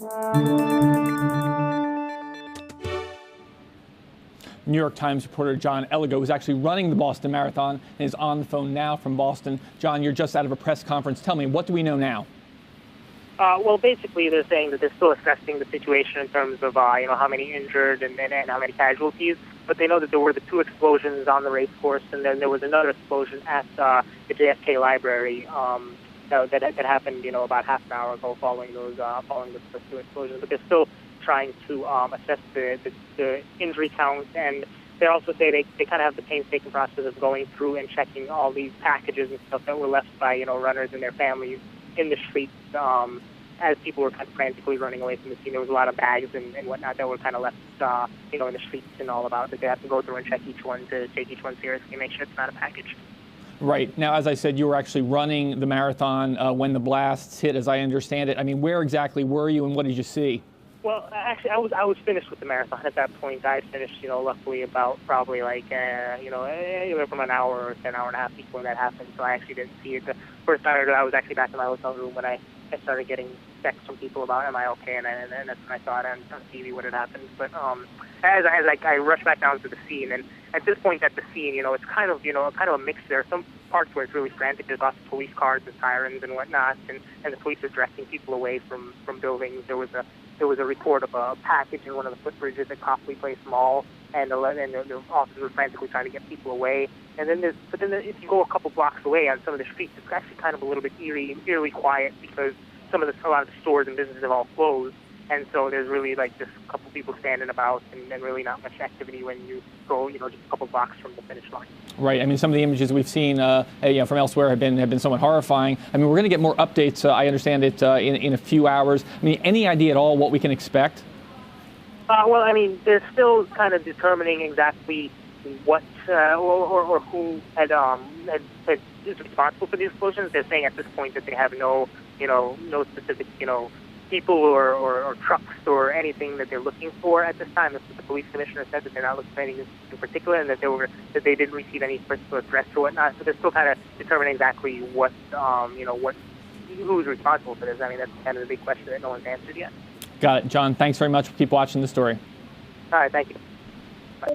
New York Times reporter John Eligo is actually running the Boston Marathon and is on the phone now from Boston. John, you're just out of a press conference. Tell me, what do we know now? Well, basically, they're saying that they're still assessing the situation in terms of, how many injured and how many casualties. But they know that there were the two explosions on the race course, and then there was another explosion at the JFK Library that happened, about half an hour ago, following the first two explosions. But they're still trying to assess the injury count, and they also say they kind of have the painstaking process of going through and checking all these packages and stuff that were left by runners and their families in the streets as people were kind of frantically running away from the scene. There was a lot of bags and whatnot that were kind of left in the streets and all about it. They have to go through and check each one to take each one seriously and make sure it's not a package. Right. Now, as I said, you were actually running the marathon when the blasts hit, as I understand it. I mean, where exactly were you and what did you see? Well, actually, I was finished with the marathon at that point. I finished, luckily about probably anywhere from an hour or an hour and a half before that happened. So I actually didn't see it. The first time I was actually back in my hotel room when I started getting texts from people about am I okay, and that's when I saw it on TV what had happened. But as I rushed back down to the scene, and at this point at the scene, it's kind of a mix. There are some parts where it's really frantic. There's lots of police cars and sirens and whatnot, and the police are directing people away from buildings. There was a report of a package in one of the footbridges at Copley Place Mall, and the officers were frantically trying to get people away. And then if you go a couple blocks away on some of the streets, it's actually kind of a little bit eerily quiet because a lot of the stores and businesses have all closed, and so there's really just a couple people standing about, and really not much activity when you go just a couple blocks from the finish line. Right. I mean, some of the images we've seen from elsewhere have been somewhat horrifying. I mean, we're going to get more updates. I understand it in a few hours. I mean, any idea at all what we can expect? Well, I mean, they're still kind of determining exactly what or who is responsible for the explosions. They're saying at this point that they have no specific people or trucks or anything that they're looking for at this time. That's what the police commissioner said, that they're not looking for anything in particular, and that they didn't receive any particular threats or whatnot. So they're still kind of determining exactly who's responsible for this. I mean, that's kind of the big question that no one's answered yet. Got it, John. Thanks very much. Keep watching the story. All right, thank you. Bye.